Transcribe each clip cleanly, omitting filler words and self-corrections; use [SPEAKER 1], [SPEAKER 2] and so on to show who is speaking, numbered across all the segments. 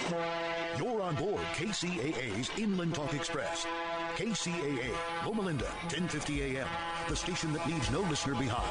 [SPEAKER 1] You're on board KCAA's Inland Talk Express. KCAA, Loma Linda, 1050 AM, the station that leaves no listener behind.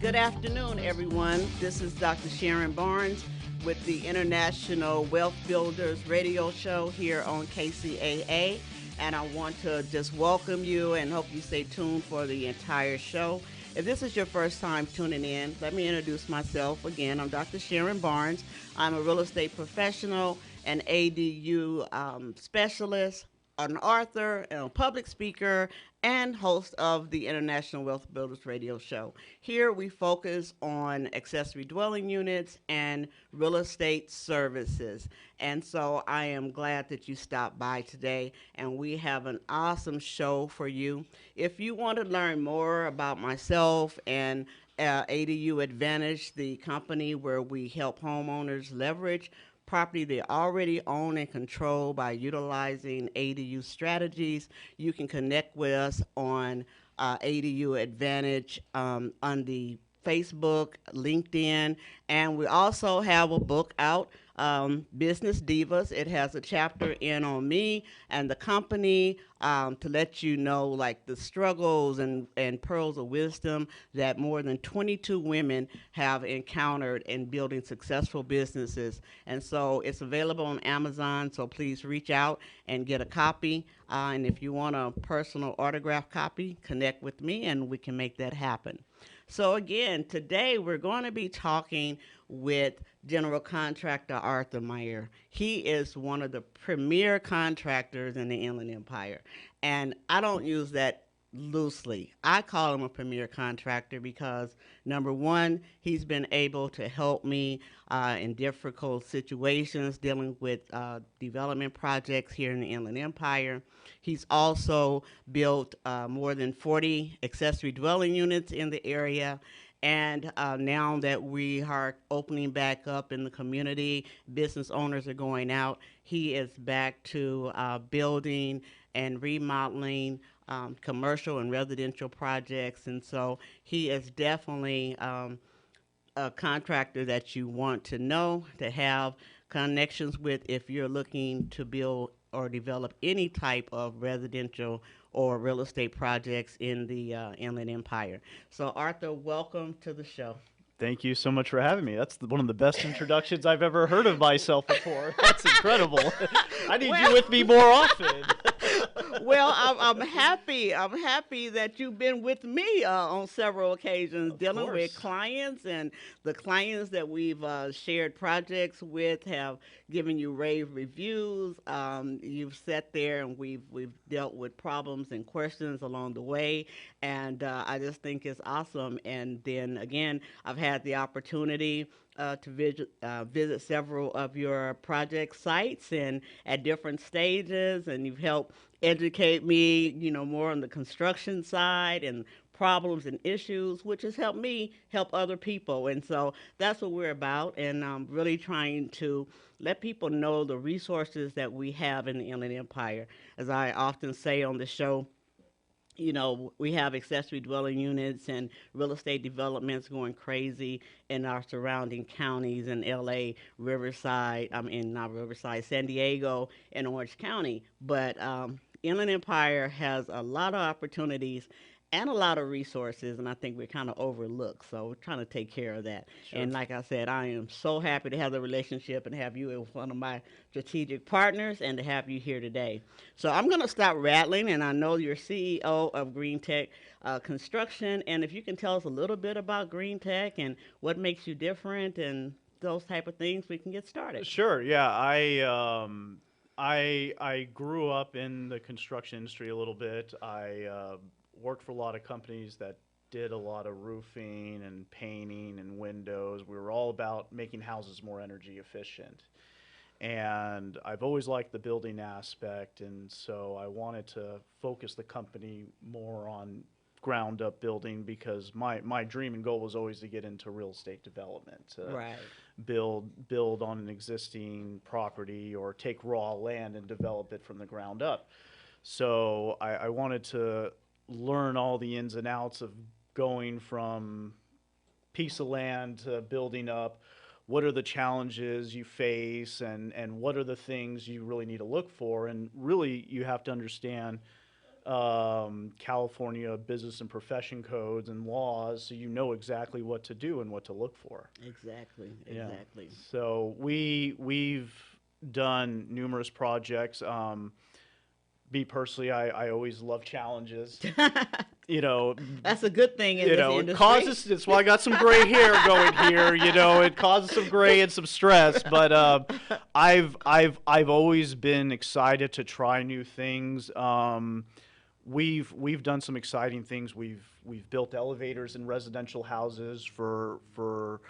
[SPEAKER 2] Good afternoon, everyone. This is Dr. Sharon Barnes with the International Wealth Builders radio show here on KCAA. And I want to just welcome you and hope you stay tuned for the entire show. If this is your first time tuning in, let me introduce myself again. I'm Dr. Sharon Barnes. I'm a real estate professional, an ADU specialist, an author, a public speaker, and host of the International Wealth Builders radio show. Here we focus on accessory dwelling units and real estate services. And so I am glad that you stopped by today, and we have an awesome show for you. If you want to learn more about myself and ADU Advantage, the company where we help homeowners leverage property they already own and control by utilizing ADU strategies, you can connect with us on ADU Advantage on the Facebook, LinkedIn, and we also have a book out, Business Divas. It has a chapter in on me and the company to let you know like the struggles and pearls of wisdom that more than 22 women have encountered in building successful businesses. And so it's available on Amazon, so please reach out and get a copy. And if you want a personal autograph copy, connect with me and we can make that happen. So again, today we're going to be talking with General Contractor Arthur Meyer. He is one of the premier contractors in the Inland Empire. And I don't use that loosely. I call him a premier contractor because, number one, he's been able to help me in difficult situations dealing with development projects here in the Inland Empire. He's also built more than 40 accessory dwelling units in the area. And now that we are opening back up in the community, business owners are going out, he is back to building and remodeling commercial and residential projects. And so he is definitely a contractor that you want to know, to have connections with if you're looking to build or develop any type of residential or real estate projects in the Inland Empire. So, Arthur, welcome to the show.
[SPEAKER 3] Thank you so much for having me. That's one of the best introductions I've ever heard of myself before. That's incredible. I need you with me more often.
[SPEAKER 2] Well, I'm happy. I'm happy that you've been with me on several occasions, dealing with clients, and the clients that we've shared projects with have given you rave reviews. You've sat there and we've dealt with problems and questions along the way, and I just think it's awesome. And then again, I've had the opportunity to visit several of your project sites and at different stages, and you've helped educate me, more on the construction side and problems and issues, which has helped me help other people. And so that's what we're about, and I'm really trying to let people know the resources that we have in the Inland Empire. As I often say on the show, we have accessory dwelling units and real estate developments going crazy in our surrounding counties in LA, Riverside, not Riverside, San Diego, and Orange County. But Inland Empire has a lot of opportunities and a lot of resources, and I think we're kind of overlooked. So we're trying to take care of that.
[SPEAKER 3] Sure.
[SPEAKER 2] And like I said, I am so happy to have the relationship and have you as one of my strategic partners and to have you here today. So I'm going to stop rattling, and I know you're CEO of Green Tech Construction, and if you can tell us a little bit about Green Tech and what makes you different and those type of things, we can get started.
[SPEAKER 3] Sure. Yeah. I grew up in the construction industry a little bit. I worked for a lot of companies that did a lot of roofing and painting and windows. We were all about making houses more energy efficient. And I've always liked the building aspect, and so I wanted to focus the company more on ground up building because my dream and goal was always to get into real estate development, to
[SPEAKER 2] Right.
[SPEAKER 3] build on an existing property or take raw land and develop it from the ground up. So I wanted to learn all the ins and outs of going from piece of land to building up. What are the challenges you face, and what are the things you really need to look for? And really, you have to understand California business and profession codes and laws, so you know exactly what to do and what to look for.
[SPEAKER 2] Exactly.
[SPEAKER 3] Yeah.
[SPEAKER 2] Exactly.
[SPEAKER 3] So we've done numerous projects. Me personally, I always love challenges. You know,
[SPEAKER 2] That's a good thing in
[SPEAKER 3] you
[SPEAKER 2] this
[SPEAKER 3] know, it
[SPEAKER 2] industry.
[SPEAKER 3] causes. That's why I got some gray hair going here. You know, it causes some gray and some stress. But I've always been excited to try new things. We've done some exciting things. We've built elevators in residential houses for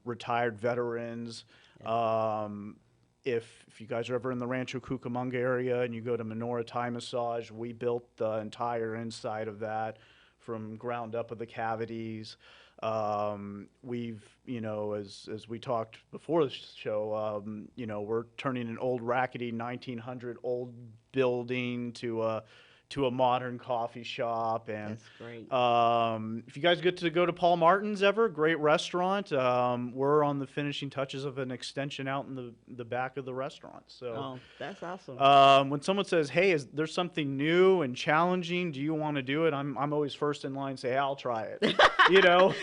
[SPEAKER 3] retired veterans. If you guys are ever in the Rancho Cucamonga area and you go to Menorah Thai Massage, we built the entire inside of that from ground up of the cavities. We've, you know, as we talked before the show, you know, we're turning an old rackety 1900 old building to a modern coffee shop. And
[SPEAKER 2] That's great.
[SPEAKER 3] if you guys get to go to Paul Martin's ever, great restaurant. We're on the finishing touches of an extension out in the back of the restaurant. So
[SPEAKER 2] Oh, that's awesome.
[SPEAKER 3] when someone says, "Hey, is there something new and challenging? Do you want to do it?" I'm always first in line. Say, hey, "I'll try it." You know.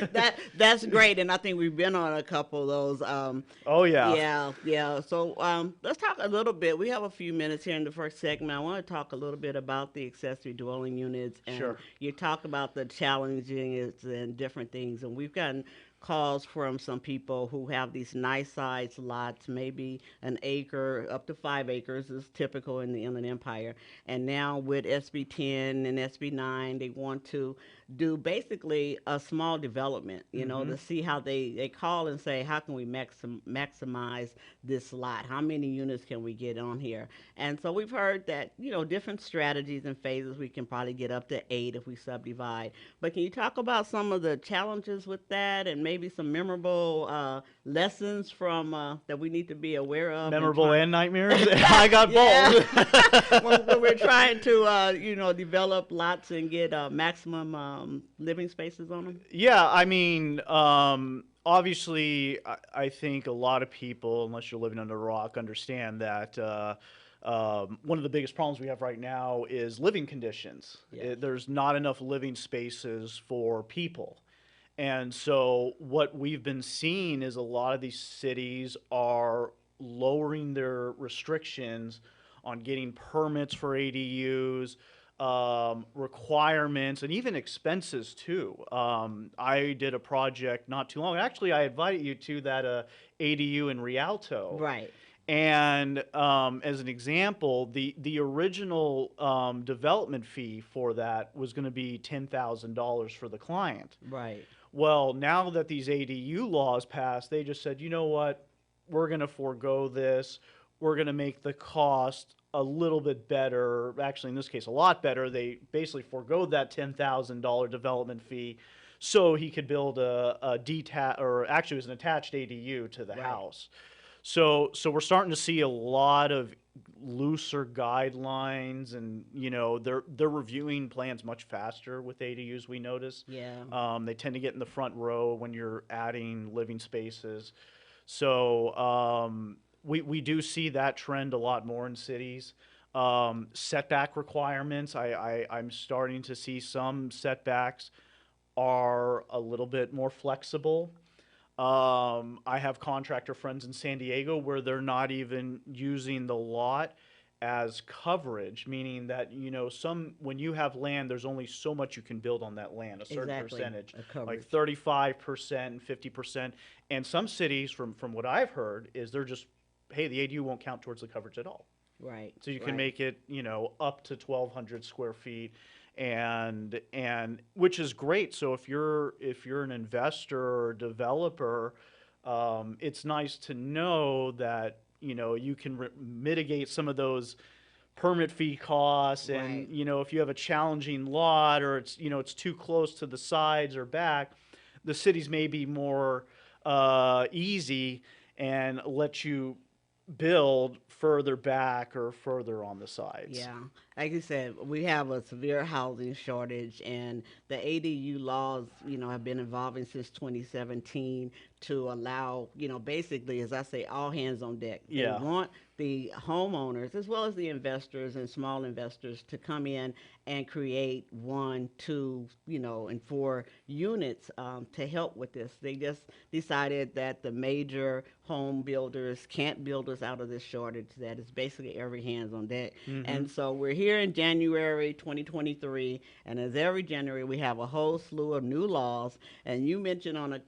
[SPEAKER 2] That's great, and I think we've been on a couple of those.
[SPEAKER 3] Oh yeah.
[SPEAKER 2] Yeah. So let's talk a little bit. We have a few minutes here in the first segment. I want to talk a little bit about the accessory dwelling units, and
[SPEAKER 3] Sure.
[SPEAKER 2] you talk about the challenging and different things, and we've gotten calls from some people who have these nice sized lots, maybe an acre up to 5 acres is typical in the Inland Empire. And now with SB 10 and SB 9, they want to do basically a small development, you know, to see how they call and say, how can we maximize this lot? How many units can we get on here? And so we've heard that, you know, different strategies and phases, we can probably get up to 8 if we subdivide. But can you talk about some of the challenges with that and maybe some memorable lessons from that we need to be aware of?
[SPEAKER 3] Memorable and nightmares. I got both.
[SPEAKER 2] when we're trying to, you know, develop lots and get maximum living spaces on them?
[SPEAKER 3] Yeah, I mean, obviously, I think a lot of people, unless you're living under a rock, understand that one of the biggest problems we have right now is living conditions.
[SPEAKER 2] Yes.
[SPEAKER 3] There's not enough living spaces for people. And so what we've been seeing is a lot of these cities are lowering their restrictions on getting permits for ADUs, requirements, and even expenses too. I did a project not too long. Actually, I invited you to that ADU in Rialto.
[SPEAKER 2] Right.
[SPEAKER 3] And as an example, the original development fee for that was going to be $10,000 for the client.
[SPEAKER 2] Right.
[SPEAKER 3] Well, now that these ADU laws passed, they just said, you know what, we're going to forego this. We're going to make the cost a little bit better. Actually, in this case, a lot better. They basically forgoed that $10,000 development fee so he could build a detached, or actually it was an attached ADU to the house. So we're starting to see a lot of looser guidelines, and you know they're reviewing plans much faster with ADUs. We notice.
[SPEAKER 2] Yeah.
[SPEAKER 3] They tend to get in the front row when you're adding living spaces. So we do see that trend a lot more in cities. Setback requirements. I'm starting to see some setbacks are a little bit more flexible. I have contractor friends in San Diego where they're not even using the lot as coverage, meaning that, you know, when you have land, there's only so much you can build on that land, a certain percentage, like 35% and 50%. And some cities, from what I've heard, is they're just, hey, the ADU won't count towards the coverage at all.
[SPEAKER 2] Right.
[SPEAKER 3] So you can make it, you know, up to 1,200 square feet. And which is great. So if you're an investor or developer, it's nice to know that, you know, you can mitigate some of those permit fee costs, and you know, if you have a challenging lot or it's, you know, it's too close to the sides or back, the cities may be more easy and let you build further back or further on the sides.
[SPEAKER 2] Yeah. like you said, we have a severe housing shortage, and the ADU laws, have been evolving since 2017 to allow, basically, as I say, all hands on deck. They
[SPEAKER 3] Yeah.
[SPEAKER 2] want the homeowners as well as the investors and small investors to come in and create one, two, and four units to help with this. They just decided that the major home builders can't build us out of this shortage, that it's basically every hands on deck.
[SPEAKER 3] Mm-hmm.
[SPEAKER 2] And so we're here in January 2023, and as every January we have a whole slew of new laws. And you mentioned a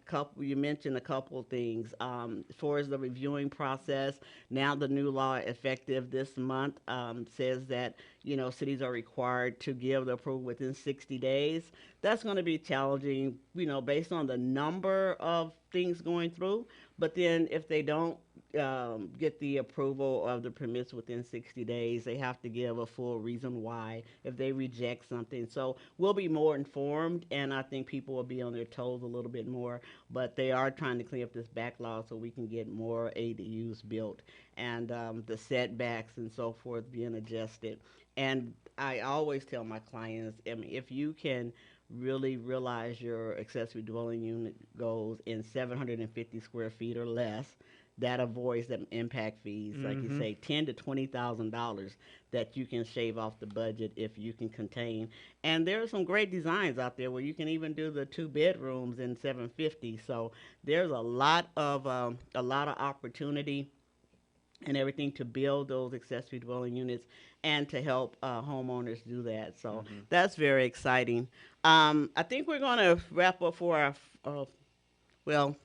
[SPEAKER 2] couple of things as far as the reviewing process. Now the new law effective this month says that cities are required to give the approval within 60 days. That's going to be challenging, based on the number of things going through. But then if they don't get the approval of the permits within 60 days, they have to give a full reason why if they reject something. So we'll be more informed, and I think people will be on their toes a little bit more. But they are trying to clean up this backlog so we can get more ADUs built, and the setbacks and so forth being adjusted. And I always tell my clients, I mean, if you can really realize your accessory dwelling unit goals in 750 square feet or less, that avoids the impact fees, like you say, $10,000 to $20,000 that you can shave off the budget if you can contain. And there are some great designs out there where you can even do the 2 bedrooms in 750. So there's a lot of opportunity and everything to build those accessory dwelling units and to help homeowners do that. So that's very exciting. I think we're going to wrap up for our, well,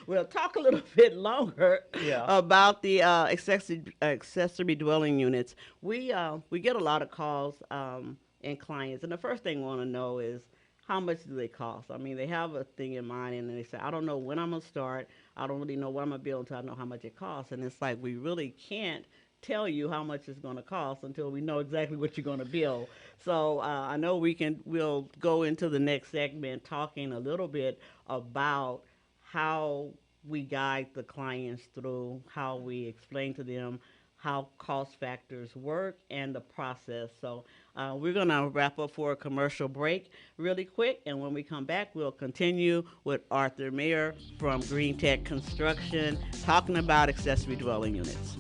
[SPEAKER 2] we'll talk a little bit longer
[SPEAKER 3] Yeah.
[SPEAKER 2] about the accessory dwelling units. We get a lot of calls and clients, and the first thing we want to know is how much do they cost? I mean, they have a thing in mind, and they say, I don't know when I'm going to start. I don't really know what I'm going to build until I know how much it costs. And it's like we really can't tell you how much it's going to cost until we know exactly what you're going to build. So I know we'll go into the next segment talking a little bit about how we guide the clients through, how we explain to them how cost factors work and the process. So we're going to wrap up for a commercial break really quick, and when we come back, we'll continue with Arthur Mayer from Green Tech Construction talking about accessory dwelling units.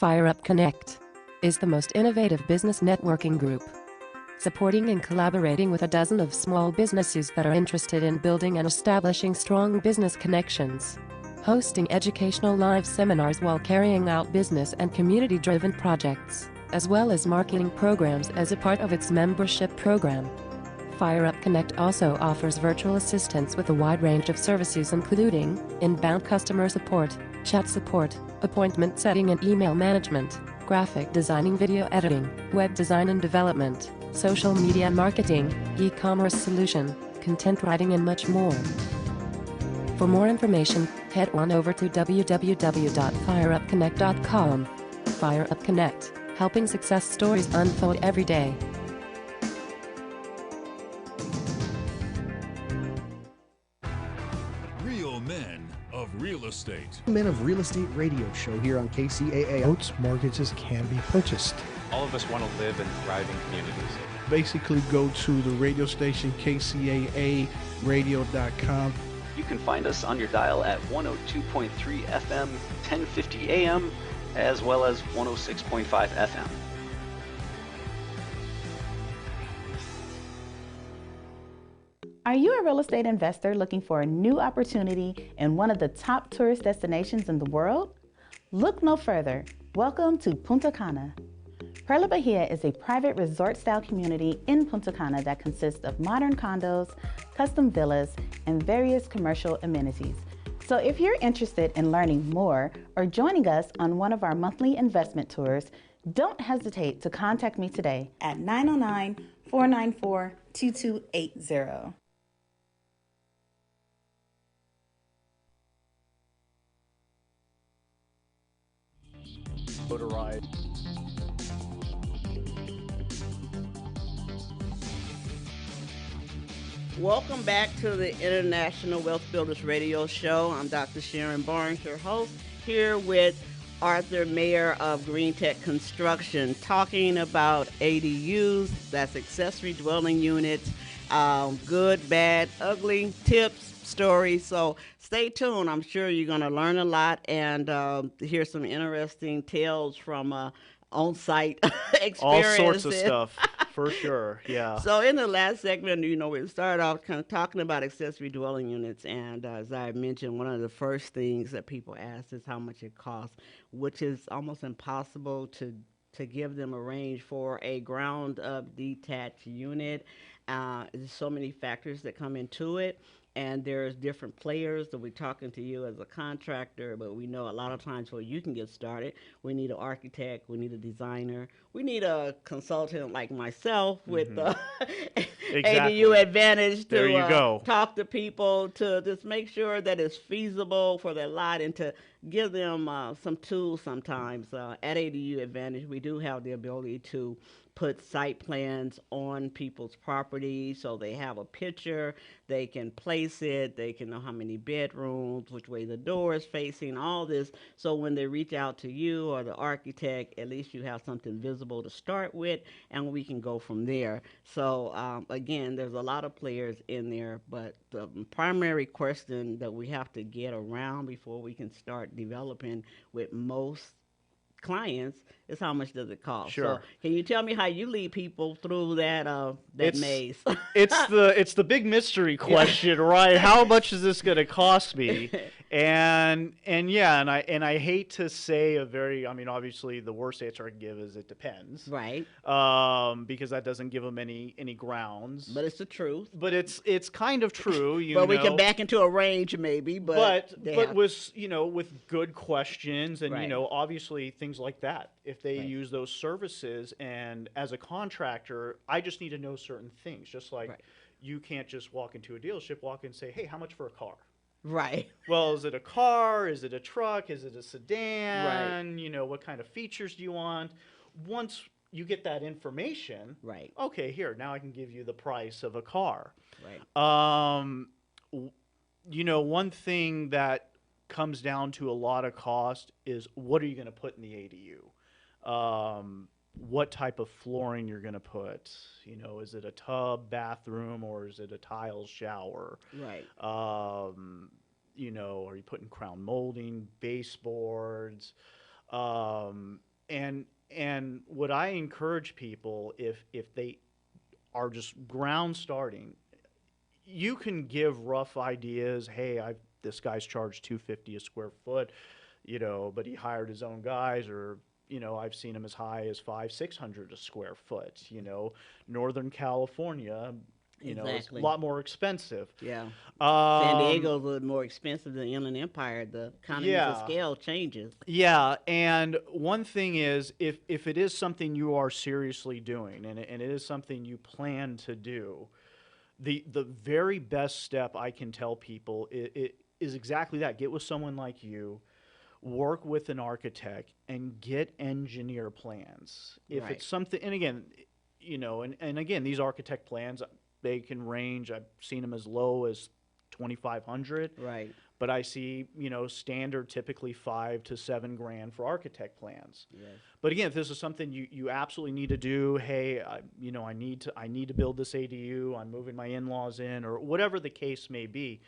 [SPEAKER 4] FireUp Connect is the most innovative business networking group, supporting and collaborating with a dozen of small businesses that are interested in building and establishing strong business connections, hosting educational live seminars while carrying out business and community-driven projects, as well as marketing programs as a part of its membership program. FireUp Connect also offers virtual assistance with a wide range of services including inbound customer support, chat support, appointment setting and email management, graphic designing, video editing, web design and development, social media marketing, e-commerce solution, content writing and much more. For more information, head on over to www.fireupconnect.com. FireUp Connect, helping success stories unfold every day.
[SPEAKER 5] Real Men of Real Estate.
[SPEAKER 6] Men of Real Estate radio show here on KCAA.
[SPEAKER 7] Boats, mortgages can be purchased.
[SPEAKER 8] All of us want to live in thriving communities.
[SPEAKER 7] Basically go to the radio station kcaaradio.com.
[SPEAKER 9] You can find us on your dial at 102.3 FM, 1050 AM, as well as 106.5 FM.
[SPEAKER 10] Are you a real estate investor looking for a new opportunity in one of the top tourist destinations in the world? Look no further. Welcome to Punta Cana. Perla Bahia is a private resort-style community in Punta Cana that consists of modern condos, custom villas, and various commercial amenities. So if you're interested in learning more or joining us on one of our monthly investment tours, don't hesitate to contact me today at 909-494-2280.
[SPEAKER 3] motorized.
[SPEAKER 2] Welcome back to the International Wealth Builders Radio Show. I'm Dr. Sharon Barnes, your host, here with Arthur Mayer of Green Tech Construction, talking about ADUs, that's accessory dwelling units, good, bad, ugly, tips, stories. So stay tuned. I'm sure you're going to learn a lot and hear some interesting tales from on-site experiences.
[SPEAKER 3] All sorts of stuff, for sure, yeah.
[SPEAKER 2] So in the last segment, we started off kind of talking about accessory dwelling units, and as I mentioned, one of the first things that people ask is how much it costs, which is almost impossible to give them a range for a ground-up detached unit. There's so many factors that come into it. And there's different players that we're talking to you as a contractor, but we know a lot of times where you can get started, we need an architect, we need a designer, we need a consultant like myself with
[SPEAKER 3] Exactly.
[SPEAKER 2] ADU Advantage
[SPEAKER 3] There you
[SPEAKER 2] to
[SPEAKER 3] go.
[SPEAKER 2] talk to people to just make sure that it's feasible for their lot and to give them some tools sometimes. At ADU Advantage, we do have the ability to put site plans on people's property so they have a picture, they can place it, they can know how many bedrooms, which way the door is facing, all this. So when they reach out to you or the architect, at least you have something visible to start with, and we can go from there. So again, there's a lot of players in there, but the primary question that we have to get around before we can start developing with most clients is how much does it cost?
[SPEAKER 3] Sure.
[SPEAKER 2] So can you tell me how you lead people through that maze?
[SPEAKER 3] it's the big mystery question, right? How much is this going to cost me? And I hate to say obviously the worst answer I can give is it depends.
[SPEAKER 2] Right.
[SPEAKER 3] Because that doesn't give them any grounds.
[SPEAKER 2] But it's the truth.
[SPEAKER 3] But it's kind of true,
[SPEAKER 2] but we can back into a range maybe, but with good questions and right.
[SPEAKER 3] Obviously things like that. If they right. use those services, and as a contractor, I just need to know certain things. Just like right. you can't just walk into a dealership, walk in and say, "Hey, how much for a car?"
[SPEAKER 2] Right.
[SPEAKER 3] Well, is it a car? Is it a truck? Is it a sedan?
[SPEAKER 2] Right.
[SPEAKER 3] What kind of features do you want? Once you get that information,
[SPEAKER 2] right.
[SPEAKER 3] Okay, here, now I can give you the price of a car.
[SPEAKER 2] Right.
[SPEAKER 3] One thing that comes down to a lot of cost is what are you going to put in the ADU? What type of flooring you're going to put? Is it a tub bathroom or is it a tile shower?
[SPEAKER 2] Right.
[SPEAKER 3] Are you putting crown molding, baseboards? And what I encourage people, if they are just ground starting, you can give rough ideas. Hey, this guy's charged $250 a square foot, but he hired his own guys, or I've seen him as high as $500-600 a square foot. Northern California,
[SPEAKER 2] exactly.
[SPEAKER 3] is a lot more expensive.
[SPEAKER 2] Yeah. San Diego's a little more expensive than Inland Empire. The economies of scale changes.
[SPEAKER 3] Yeah, and one thing is, if it is something you are seriously doing, and it is something you plan to do, the very best step I can tell people is exactly that. Get with someone like you, work with an architect, and get engineer plans. If
[SPEAKER 2] right.
[SPEAKER 3] it's something, and again, and again, these architect plans, they can range. I've seen them as low as $2,500.
[SPEAKER 2] Right.
[SPEAKER 3] But I see, standard typically $5,000 to $7,000 for architect plans.
[SPEAKER 2] Yes.
[SPEAKER 3] But again, if this is something you absolutely need to do, hey, I need to build this ADU. I'm moving my in-laws in, or whatever the case may be.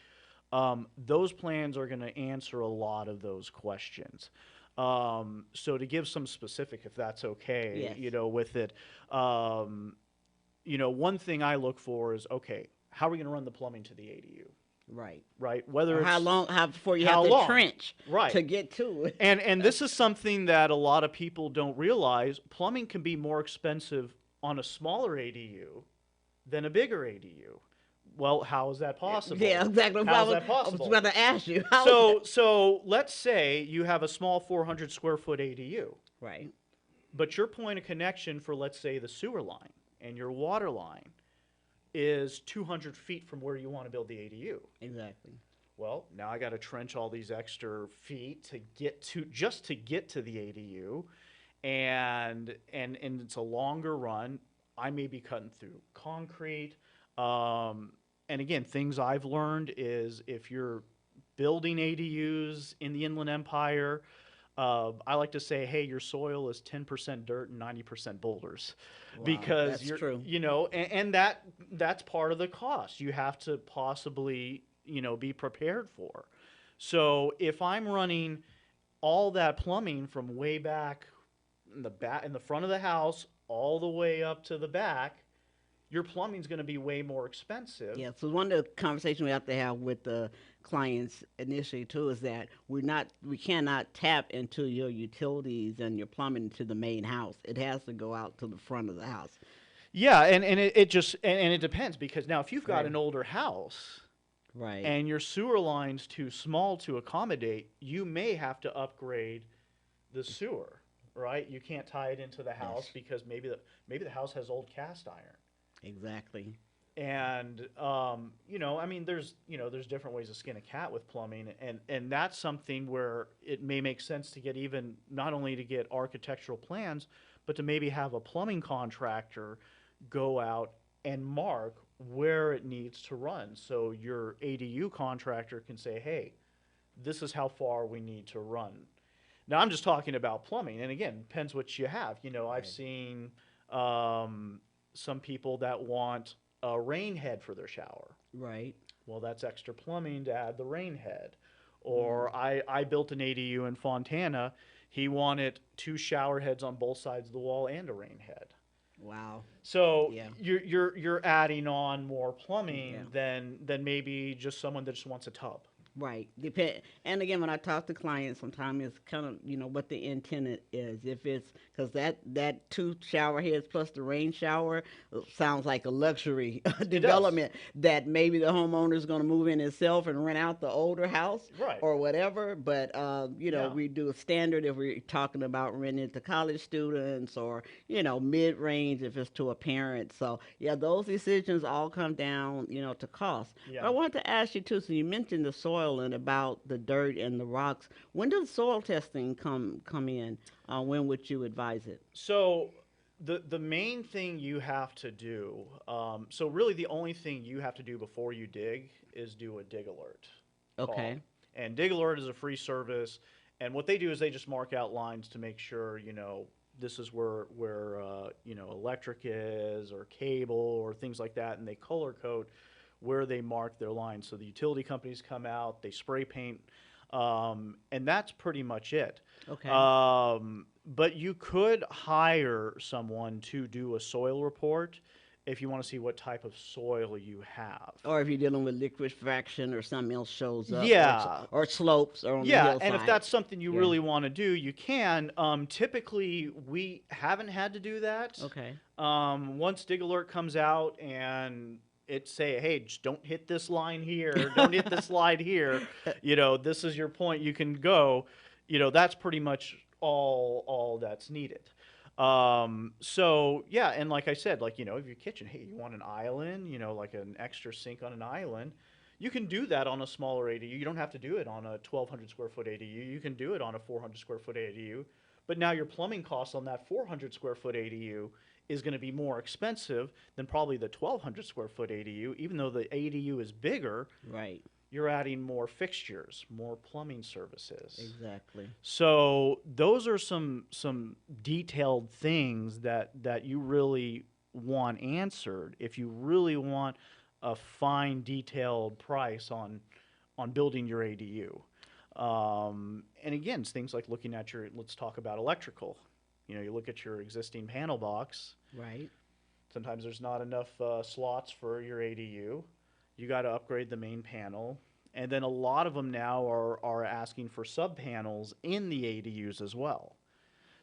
[SPEAKER 3] Those plans are going to answer a lot of those questions. So to give some specific, if that's okay,
[SPEAKER 2] yes.
[SPEAKER 3] With it, one thing I look for is, okay, how are we going to run the plumbing to the ADU?
[SPEAKER 2] Right.
[SPEAKER 3] Right. Whether it's
[SPEAKER 2] how before you have to trench
[SPEAKER 3] right.
[SPEAKER 2] to get to it.
[SPEAKER 3] And this is something that a lot of people don't realize. Plumbing can be more expensive on a smaller ADU than a bigger ADU. Well, how is that possible?
[SPEAKER 2] Yeah, exactly.
[SPEAKER 3] How is that possible?
[SPEAKER 2] I was about to ask you.
[SPEAKER 3] So let's say you have a small 400 square foot ADU.
[SPEAKER 2] Right.
[SPEAKER 3] But your point of connection for, let's say, the sewer line and your water line is 200 feet from where you want to build the ADU.
[SPEAKER 2] Exactly.
[SPEAKER 3] Well, now I got to trench all these extra feet to get to the ADU, and it's a longer run. I may be cutting through concrete. And again, things I've learned is if you're building ADUs in the Inland Empire, I like to say, hey, your soil is 10% dirt and 90% boulders, because
[SPEAKER 2] that's
[SPEAKER 3] you're,
[SPEAKER 2] true.
[SPEAKER 3] and that's part of the cost. You have to possibly, be prepared for. So if I'm running all that plumbing from way back in the front of the house all the way up to the back, your plumbing's going to be way more expensive.
[SPEAKER 2] Yeah, so one of the conversations we have to have with the clients initially too is that we cannot tap into your utilities and your plumbing to the main house. It has to go out to the front of the house.
[SPEAKER 3] Yeah, and it just and it depends, because now if you've got an older house,
[SPEAKER 2] right,
[SPEAKER 3] and your sewer line's too small to accommodate, you may have to upgrade the sewer, right? You can't tie it into the house because maybe the house has old cast iron.
[SPEAKER 2] Exactly.
[SPEAKER 3] And there's different ways to skin a cat with plumbing, and that's something where it may make sense to get even not only to get architectural plans, but to maybe have a plumbing contractor go out and mark where it needs to run, so your ADU contractor can say, hey, this is how far we need to run. Now I'm just talking about plumbing, and again, depends what you have. I've seen some people that want a rain head for their shower.
[SPEAKER 2] Right.
[SPEAKER 3] Well, that's extra plumbing to add the rain head. Or I built an ADU in Fontana. He wanted 2 shower heads on both sides of the wall and a rain head.
[SPEAKER 2] Wow.
[SPEAKER 3] So you're adding on more plumbing than maybe just someone that just wants a tub.
[SPEAKER 2] Right. And again, when I talk to clients, sometimes it's kind of, what the intent is. If it's, because that 2 shower heads plus the rain shower sounds like a luxury development that maybe the homeowner is going to move in himself and rent out the older house or whatever. But, we do a standard if we're talking about renting to college students or, mid-range if it's to a parent. So, those decisions all come down, to cost.
[SPEAKER 3] Yeah.
[SPEAKER 2] But I wanted to ask you, too, so you mentioned the soil and about the dirt and the rocks. When does soil testing come in? When would you advise it?
[SPEAKER 3] So the main thing you have to do, so really the only thing you have to do before you dig is do a dig alert.
[SPEAKER 2] Okay.
[SPEAKER 3] And dig alert is a free service, and what they do is they just mark out lines to make sure, this is where electric is or cable or things like that, and they color code where they mark their lines. So the utility companies come out, they spray paint, and that's pretty much it.
[SPEAKER 2] Okay.
[SPEAKER 3] But you could hire someone to do a soil report if you want to see what type of soil you have.
[SPEAKER 2] Or if you're dealing with liquefaction or something else shows up.
[SPEAKER 3] Yeah.
[SPEAKER 2] Or slopes or on the hillside.
[SPEAKER 3] And if that's something you really want to do, you can. Typically, we haven't had to do that.
[SPEAKER 2] Okay.
[SPEAKER 3] Once Dig Alert comes out and it say, hey, just don't hit this line here, don't hit this slide here, this is your point, you can go, that's pretty much all that's needed. And like I said, if your kitchen, hey, you want an island, like an extra sink on an island, you can do that on a smaller ADU. You don't have to do it on a 1,200 square foot ADU. You can do it on a 400 square foot ADU. But now your plumbing costs on that 400 square foot ADU is going to be more expensive than probably the 1,200 square foot ADU. Even though the ADU is bigger,
[SPEAKER 2] right,
[SPEAKER 3] you're adding more fixtures, more plumbing services.
[SPEAKER 2] Exactly.
[SPEAKER 3] So those are some detailed things that you really want answered if you really want a fine, detailed price on building your ADU. And again, it's things like looking at let's talk about electrical. You look at your existing panel box.
[SPEAKER 2] Right.
[SPEAKER 3] Sometimes there's not enough slots for your ADU. You got to upgrade the main panel. And then a lot of them now are asking for sub-panels in the ADUs as well.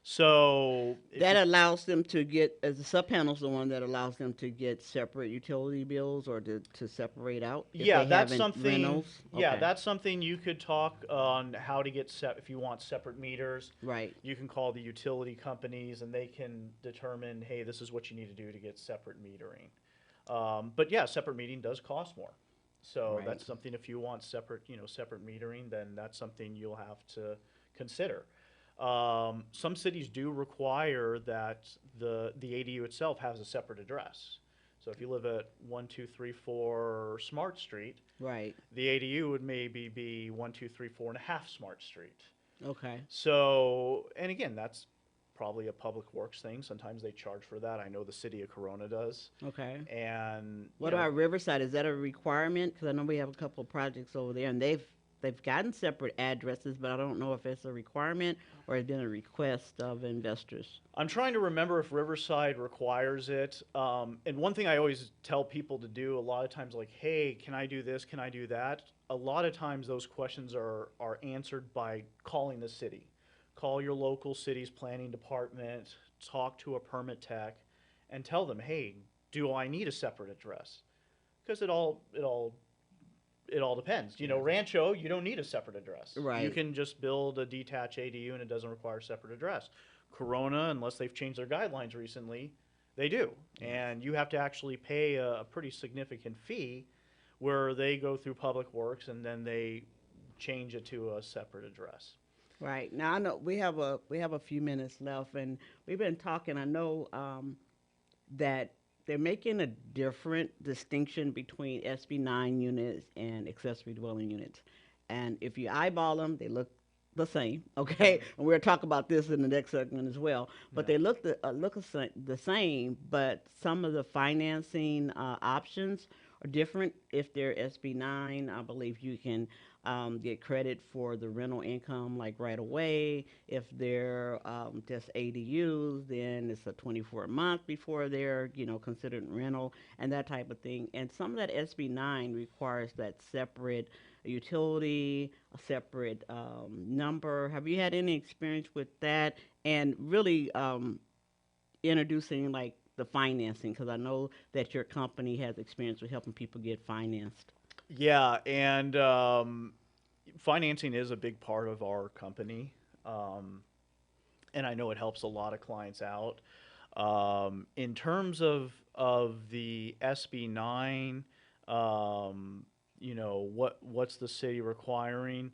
[SPEAKER 3] So
[SPEAKER 2] that allows them to get, as the sub-panel's the one that allows them to get separate utility bills or to separate out.
[SPEAKER 3] Yeah, that's something.
[SPEAKER 2] Rentals.
[SPEAKER 3] Yeah, that's something you could talk on how to get if you want separate meters.
[SPEAKER 2] Right.
[SPEAKER 3] You can call the utility companies and they can determine, hey, this is what you need to do to get separate metering. But yeah, separate metering does cost more. So
[SPEAKER 2] Right.
[SPEAKER 3] that's something, if you want separate metering, then that's something you'll have to consider. Some cities do require that the ADU itself has a separate address. So if you live at 1234 Smart Street,
[SPEAKER 2] Right.
[SPEAKER 3] the ADU would maybe be 1234.5 Smart Street.
[SPEAKER 2] Okay.
[SPEAKER 3] So, and again, that's probably a public works thing. Sometimes they charge for that. I know the city of Corona does.
[SPEAKER 2] Okay.
[SPEAKER 3] And
[SPEAKER 2] What about Riverside? Is that a requirement? Because I know we have a couple of projects over there, and they've gotten separate addresses, but I don't know if it's a requirement or it's been a request of investors.
[SPEAKER 3] I'm trying to remember if Riverside requires it. And one thing I always tell people to do a lot of times, like, hey, can I do this? Can I do that? A lot of times those questions are answered by calling the city. Call your local city's planning department, talk to a permit tech, and tell them, hey, do I need a separate address? Because it all depends. Rancho, you don't need a separate address.
[SPEAKER 2] Right.
[SPEAKER 3] You can just build a detached ADU and it doesn't require a separate address. Corona, unless they've changed their guidelines recently, they do. And you have to actually pay a pretty significant fee where they go through Public Works and then they change it to a separate address.
[SPEAKER 2] Right. Now I know we have a few minutes left, and we've been talking. I know that they're making a different distinction between SB 9 units and accessory dwelling units. And if you eyeball them, they look the same, okay? And we'll talk about this in the next segment as well. But they look the same, but some of the financing options are different. If they're SB 9, I believe you can get credit for the rental income like right away. If they're just ADUs, then it's a 24 month before they're considered rental and that type of thing. And some of that SB 9 requires that separate utility, a separate number. Have you had any experience with that? And really introducing like the financing, because I know that your company has experience with helping people get financed.
[SPEAKER 3] Yeah, and financing is a big part of our company, and I know it helps a lot of clients out. In terms of the SB 9, what's the city requiring?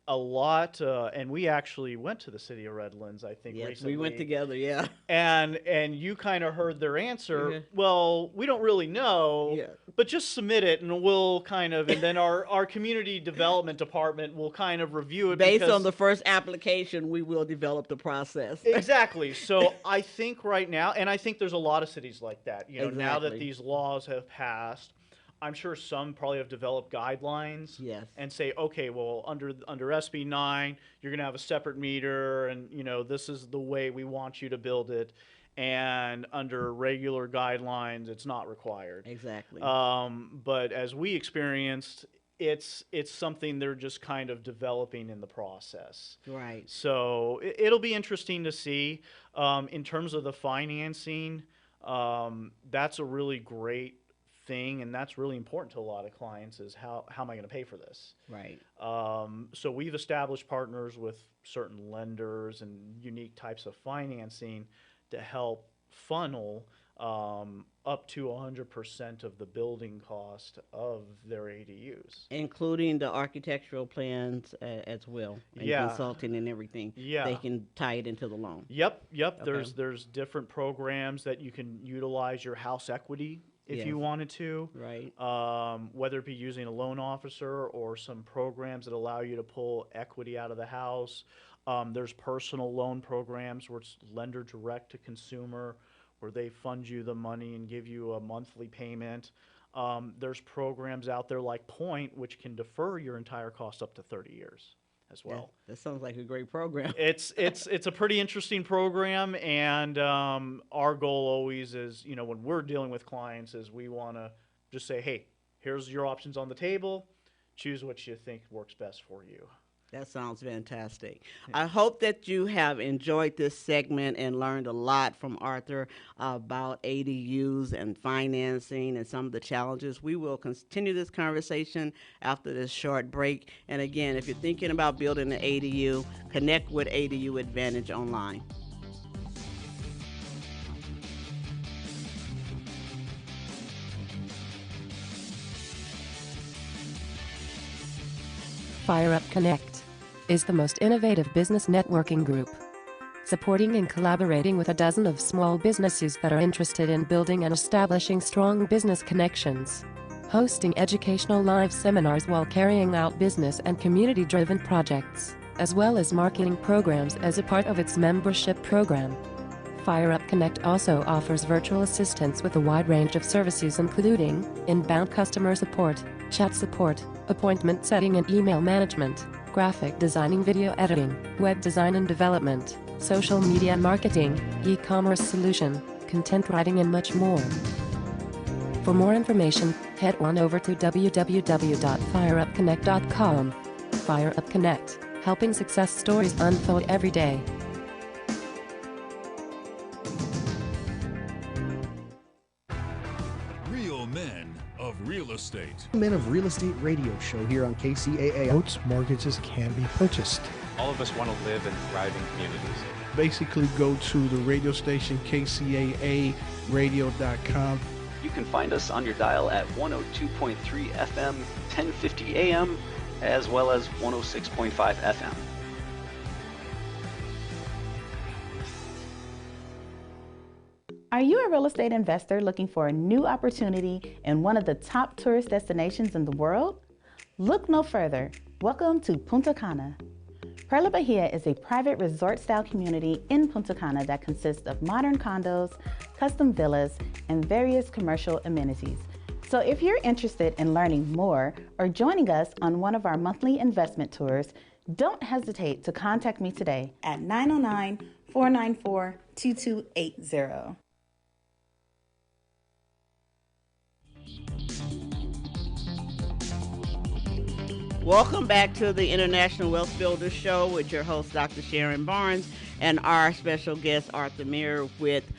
[SPEAKER 3] A lot, and we actually went to the city of Redlands, I think, recently.
[SPEAKER 2] We went together, yeah.
[SPEAKER 3] And you kind of heard their answer. Well, we don't really know, but just submit it, and we'll kind of, and then our community development department will kind of review it.
[SPEAKER 2] Based on the first application, we will develop the process.
[SPEAKER 3] Exactly. So I think right now, and I think there's a lot of cities like that. Now that these laws have passed, I'm sure some probably have developed guidelines and say, okay, well, under SB 9, you're going to have a separate meter, and this is the way we want you to build it. And under regular guidelines, it's not required.
[SPEAKER 2] Exactly.
[SPEAKER 3] But as we experienced, it's something they're just kind of developing in the process.
[SPEAKER 2] Right.
[SPEAKER 3] So it'll be interesting to see. In terms of the financing, that's a really great thing, and that's really important to a lot of clients, is how am I going to pay for this?
[SPEAKER 2] Right.
[SPEAKER 3] So we've established partners with certain lenders and unique types of financing to help funnel up to 100% of the building cost of their ADUs,
[SPEAKER 2] including the architectural plans as well, and consulting and everything.
[SPEAKER 3] Yeah,
[SPEAKER 2] they can tie it into the loan.
[SPEAKER 3] Yep. Okay. There's different programs that you can utilize your house equity if you wanted to.
[SPEAKER 2] Right.
[SPEAKER 3] Whether it be using a loan officer or some programs that allow you to pull equity out of the house. There's personal loan programs where it's lender direct to consumer, where they fund you the money and give you a monthly payment. There's programs out there like Point, which can defer your entire cost up to 30 years as well.
[SPEAKER 2] That sounds like a great program.
[SPEAKER 3] It's a pretty interesting program, and our goal always is, when we're dealing with clients, is we want to just say, hey, here's your options on the table. Choose what you think works best for you.
[SPEAKER 2] That sounds fantastic. I hope that you have enjoyed this segment and learned a lot from Arthur about ADUs and financing and some of the challenges. We will continue this conversation after this short break. And again, if you're thinking about building an ADU, connect with ADU Advantage online.
[SPEAKER 4] FireUp Connect is the most innovative business networking group, supporting and collaborating with a dozen of small businesses that are interested in building and establishing strong business connections, hosting educational live seminars while carrying out business and community-driven projects, as well as marketing programs as a part of its membership program. FireUp Connect also offers virtual assistance with a wide range of services including inbound customer support, chat support, appointment setting and email management, graphic designing, video editing, web design and development, social media marketing, e-commerce solution, content writing and much more. For more information, head on over to www.fireupconnect.com. FireUp Connect, helping success stories unfold every day.
[SPEAKER 5] Real men of real estate.
[SPEAKER 6] Men of Real Estate radio show here on KCAA.
[SPEAKER 7] Boats, mortgages can be purchased.
[SPEAKER 8] All of us want to live in thriving communities.
[SPEAKER 7] Basically, go to the radio station kcaaradio.com.
[SPEAKER 9] You can find us on your dial at 102.3 FM, 1050 AM, as well as 106.5 FM.
[SPEAKER 10] Are you a real estate investor looking for a new opportunity in one of the top tourist destinations in the world? Look no further. Welcome to Punta Cana. Perla Bahia is a private resort-style community in Punta Cana that consists of modern condos, custom villas, and various commercial amenities. So if you're interested in learning more or joining us on one of our monthly investment tours, don't hesitate to contact me today at 909-494-2280.
[SPEAKER 2] Welcome back to the International Wealth Builders Show with your host, Dr. Sharon Barnes, and our special guest, Arthur Meir with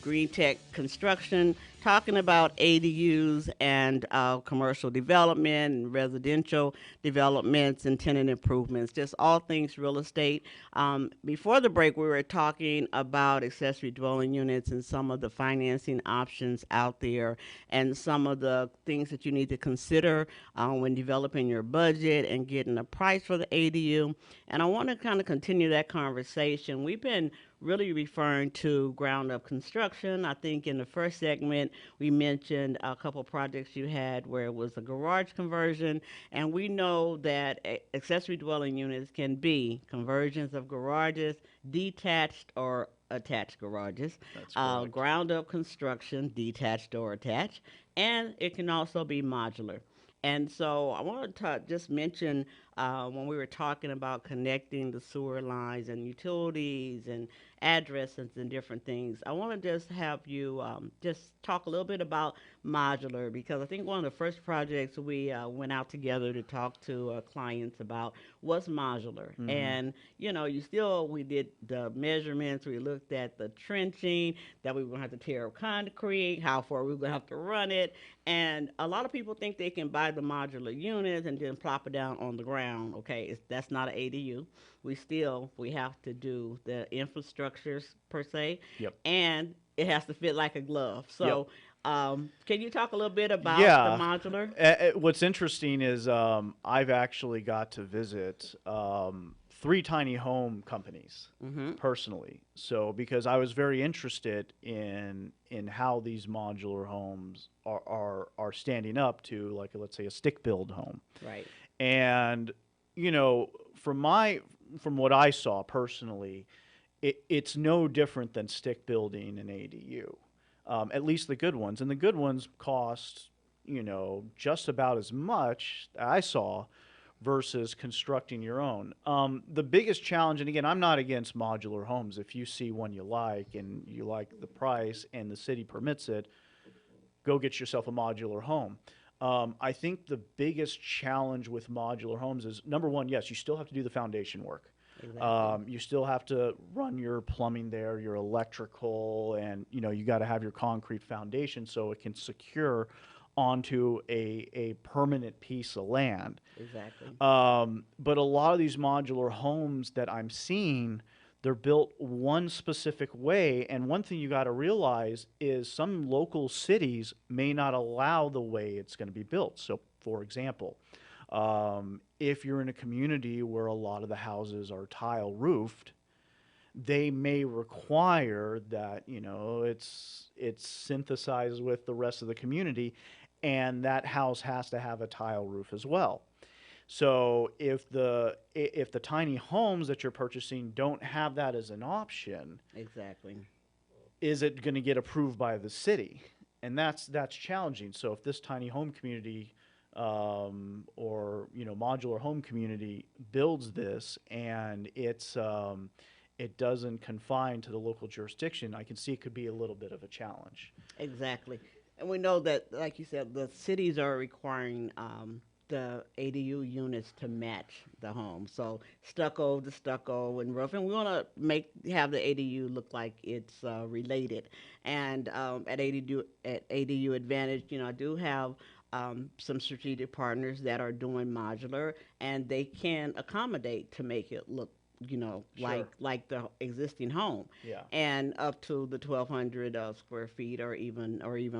[SPEAKER 2] Green Tech Construction, talking about ADUs and commercial development and residential developments and tenant improvements, just all things real estate. Before the break, we were talking about accessory dwelling units and some of the financing options out there and some of the things that you need to consider when developing your budget and getting a price for the ADU. And I want to kind of continue that conversation. We've been really referring to ground-up construction. I think in the first segment, we mentioned a couple projects you had where it was a garage conversion, and we know that accessory dwelling units can be conversions of garages, detached or attached garages, ground-up construction, detached or attached, and it can also be modular. And so I want to just mention when we were talking about connecting the sewer lines and utilities and addresses and different things, I want to just have you just talk a little bit about modular, because I think one of the first projects we went out together to talk to clients about was modular. Mm-hmm. And, you know, we did the measurements, we looked at the trenching, that we were going to have to tear up concrete, how far we were going to have to run it. And a lot of people think they can buy the modular units and then plop it down on the ground. Okay, that's not an ADU. We have to do the infrastructures per se. Yep. And it has to fit like a glove. So can you talk a little bit about the modular?
[SPEAKER 3] What's interesting is I've actually got to visit 3 tiny home companies personally. So because I was very interested in how these modular homes are standing up to, like, let's say, a stick build home. Right. And you know, from what I saw personally, it's no different than stick building an ADU. At least the good ones. And the good ones cost, you know, just about as much, I saw, versus constructing your own. The biggest challenge, and again, I'm not against modular homes. If you see one you like and you like the price and the city permits it, go get yourself a modular home. I think the biggest challenge with modular homes is, number one, yes, you still have to do the foundation work. Exactly. You still have to run your plumbing there, your electrical, and you know, you got to have your concrete foundation so it can secure onto a permanent piece of land. Exactly. But a lot of these modular homes that I'm seeing, they're built one specific way, and one thing you got to realize is some local cities may not allow the way it's going to be built. So, for example, If you're in a community where a lot of the houses are tile roofed, they may require that, you know, it's synthesized with the rest of the community, and that house has to have a tile roof as well. So if the tiny homes that you're purchasing don't have that as an option,
[SPEAKER 2] Exactly.
[SPEAKER 3] is it going to get approved by the city? And that's challenging. So if this tiny home community or, you know, modular home community builds this, and it doesn't confine to the local jurisdiction, I can see it could be a little bit of a challenge.
[SPEAKER 2] Exactly. And we know that, like you said, the cities are requiring the ADU units to match the home. So stucco to stucco and roof, and we want to have the ADU look like it's related. And at ADU Advantage, you know, I do have some strategic partners that are doing modular, and they can accommodate to make it look, you know,
[SPEAKER 3] Sure.
[SPEAKER 2] like the existing home,
[SPEAKER 3] Yeah.
[SPEAKER 2] and up to the 1,200 square feet or even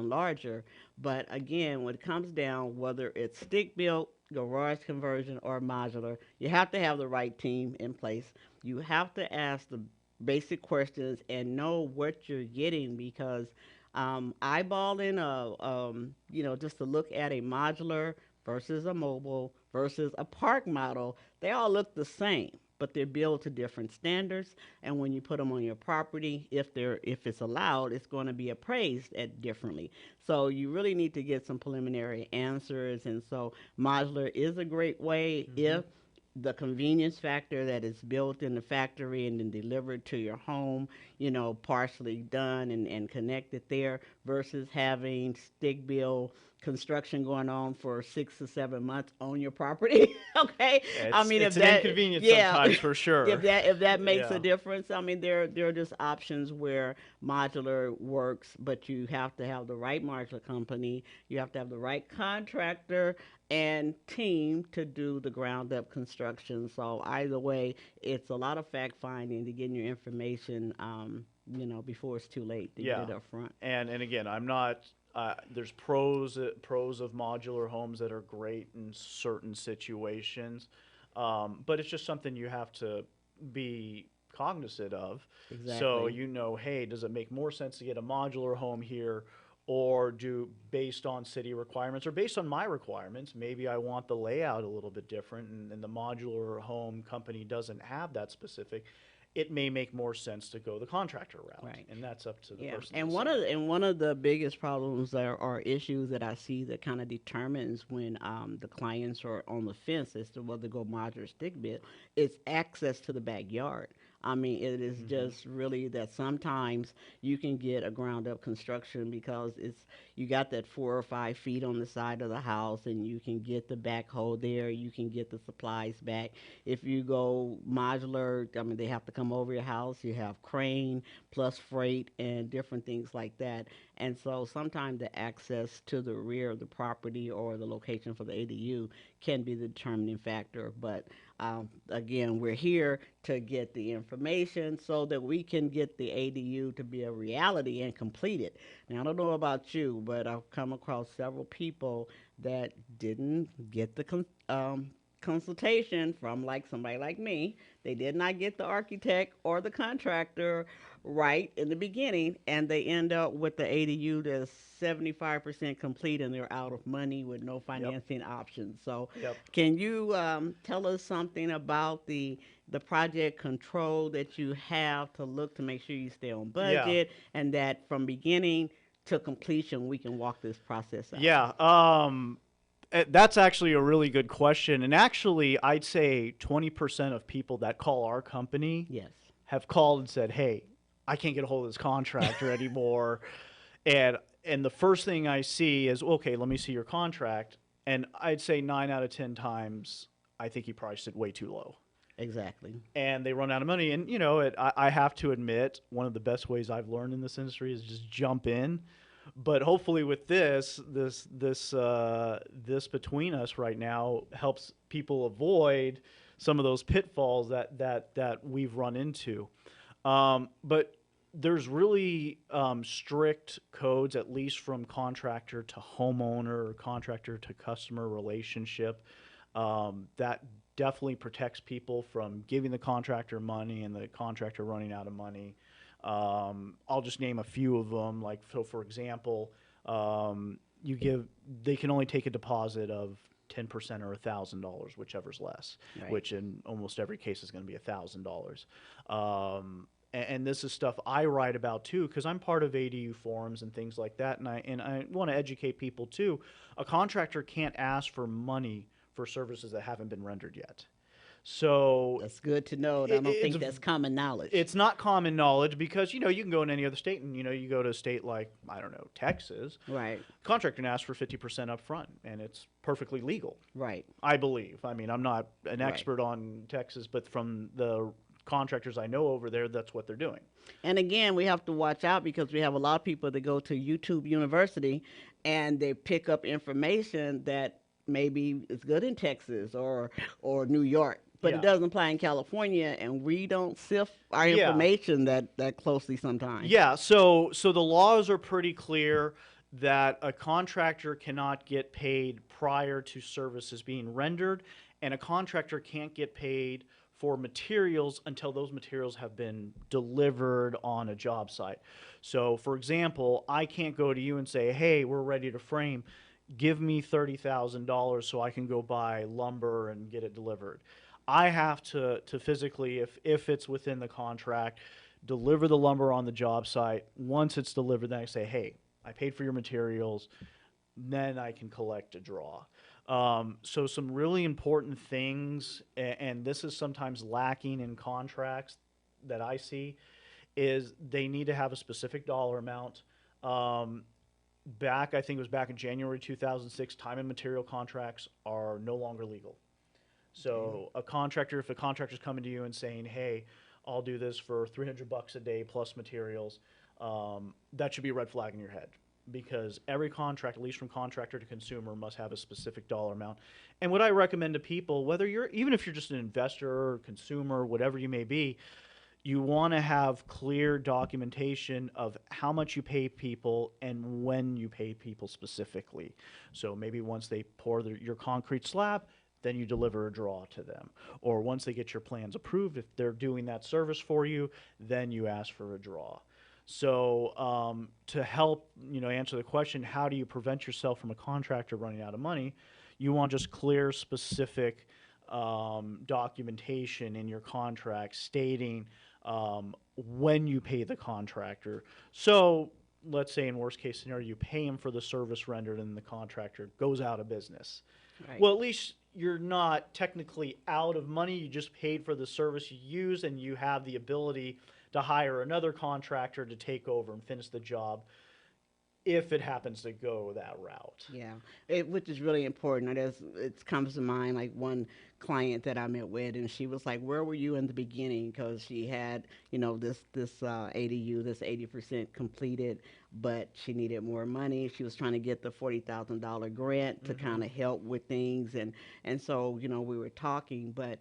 [SPEAKER 2] larger. But again, when it comes down, whether it's stick built, garage conversion, or modular, you have to have the right team in place. You have to ask the basic questions and know what you're getting, because eyeballing you know, just to look at a modular versus a mobile versus a park model, they all look the same, but they're built to different standards. And when you put them on your property, if it's allowed, it's going to be appraised at differently. So you really need to get some preliminary answers. And so modular is a great way if the convenience factor that is built in the factory and then delivered to your home, you know, partially done and connected there, versus having stick build construction going on for 6 to 7 months on your property. Okay, I mean,
[SPEAKER 3] it's
[SPEAKER 2] if
[SPEAKER 3] an
[SPEAKER 2] that
[SPEAKER 3] inconvenience
[SPEAKER 2] yeah,
[SPEAKER 3] sometimes for sure.
[SPEAKER 2] if that makes
[SPEAKER 3] Yeah.
[SPEAKER 2] a difference, I mean, there are just options where modular works, but you have to have the right modular company, you have to have the right contractor and team to do the ground up construction. So either way, it's a lot of fact finding to getting your information, you know, before it's too late to get it up front.
[SPEAKER 3] And again, I'm not. There's pros of modular homes that are great in certain situations, but it's just something you have to be cognizant of.
[SPEAKER 2] Exactly.
[SPEAKER 3] So you know, hey, does it make more sense to get a modular home here, or do based on city requirements or based on my requirements? Maybe I want the layout a little bit different, and the modular home company doesn't have that specific. It may make more sense to go the contractor route,
[SPEAKER 2] Right.
[SPEAKER 3] and that's up to the person.
[SPEAKER 2] And
[SPEAKER 3] to
[SPEAKER 2] one
[SPEAKER 3] decide.
[SPEAKER 2] one of the biggest problems are issues that I see that kind of determines when the clients are on the fence as to whether to go modular or stick built, is access to the backyard. I mean, it is just really that sometimes you can get a ground up construction because you got that 4 or 5 feet on the side of the house, and you can get the backhoe there, you can get the supplies back. If you go modular, I mean, they have to come over your house. You have crane plus freight and different things like that. And so sometimes the access to the rear of the property or the location for the ADU can be the determining factor. But again, we're here to get the information so that we can get the ADU to be a reality and complete it. Now, I don't know about you, but I've come across several people that didn't get the consultation from somebody like me. They did not get the architect or the contractor right in the beginning, and they end up with the ADU that's 75% complete, and they're out of money with no financing options. So can you tell us something about the project control that you have to look to make sure you stay on budget, and that from beginning to completion we can walk this process out?
[SPEAKER 3] That's actually a really good question. And actually, I'd say 20% of people that call our company have called and said, hey, I can't get a hold of this contractor anymore. And the first thing I see is, okay, let me see your contract. And I'd say 9 out of 10 times, I think he priced it way too low.
[SPEAKER 2] Exactly.
[SPEAKER 3] And they run out of money. And, you know, I have to admit, one of the best ways I've learned in this industry is just jump in. But hopefully with this between us right now helps people avoid some of those pitfalls that we've run into. But there's really strict codes, at least from contractor to homeowner or contractor to customer relationship. That definitely protects people from giving the contractor money and the contractor running out of money. I'll just name a few of them. Like, so for example, they can only take a deposit of 10% or $1,000, whichever's less,
[SPEAKER 2] Right.
[SPEAKER 3] which in almost every case is going to be $1,000. And this is stuff I write about too, because I'm part of ADU forums and things like that, and I want to educate people too. A contractor can't ask for money for services that haven't been rendered yet. So
[SPEAKER 2] That's good to know. I don't think that's common knowledge.
[SPEAKER 3] it's not common knowledge because, you know, you can go in any other state and, you know, you go to a state like, I don't know, Texas.
[SPEAKER 2] Right.
[SPEAKER 3] Contractor can ask for 50% up front, and it's perfectly legal.
[SPEAKER 2] Right.
[SPEAKER 3] I believe. I mean, I'm not an expert on Texas, but from the contractors I know over there, that's what they're doing.
[SPEAKER 2] And again, we have to watch out because we have a lot of people that go to YouTube University and they pick up information that maybe is good in Texas or New York, but
[SPEAKER 3] Yeah.
[SPEAKER 2] it doesn't apply in California, and we don't sift our
[SPEAKER 3] Yeah.
[SPEAKER 2] information that closely sometimes.
[SPEAKER 3] Yeah, so the laws are pretty clear that a contractor cannot get paid prior to services being rendered, and a contractor can't get paid for materials until those materials have been delivered on a job site. So, for example, I can't go to you and say, hey, we're ready to frame. Give me $30,000 so I can go buy lumber and get it delivered. I have to physically, if it's within the contract, deliver the lumber on the job site. Once it's delivered, then I say, hey, I paid for your materials. Then I can collect a draw. So some really important things, and this is sometimes lacking in contracts that I see, is they need to have a specific dollar amount. I think it was back in January 2006, time and material contracts are no longer legal. So if a contractor's coming to you and saying, hey, I'll do this for $300 a day plus materials, that should be a red flag in your head. Because every contract, at least from contractor to consumer, must have a specific dollar amount. And what I recommend to people, even if you're just an investor or consumer, whatever you may be, you want to have clear documentation of how much you pay people and when you pay people specifically. So maybe once they pour your concrete slab, then you deliver a draw to them. Or once they get your plans approved, if they're doing that service for you, then you ask for a draw. So to help, answer the question, how do you prevent yourself from a contractor running out of money? You want just clear, specific documentation in your contract stating when you pay the contractor. So let's say in worst case scenario, you pay him for the service rendered and the contractor goes out of business.
[SPEAKER 2] Right.
[SPEAKER 3] Well, at least you're not technically out of money. You just paid for the service you used, and you have the ability to hire another contractor to take over and finish the job if it happens to go that route.
[SPEAKER 2] Yeah, which is really important. It comes to mind like one client that I met with, and she was like, where were you in the beginning? Because she had, this ADU, this 80% completed, but she needed more money. She was trying to get the $40,000 grant to kind of help with things. And so, we were talking, but,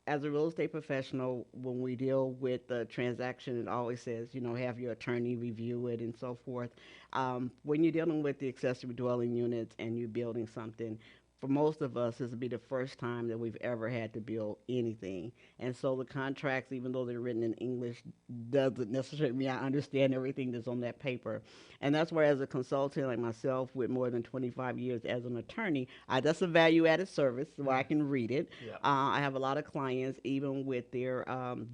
[SPEAKER 2] as a real estate professional, when we deal with the transaction, it always says, have your attorney review it and so forth. When you're dealing with the accessory dwelling units and you're building something, for most of us, this will be the first time that we've ever had to build anything. And so the contracts, even though they're written in English, doesn't necessarily mean I understand everything that's on that paper. And that's where, as a consultant like myself with more than 25 years as an attorney, that's a value-added service where I can read it.
[SPEAKER 3] Yeah.
[SPEAKER 2] I have a lot of clients, even with their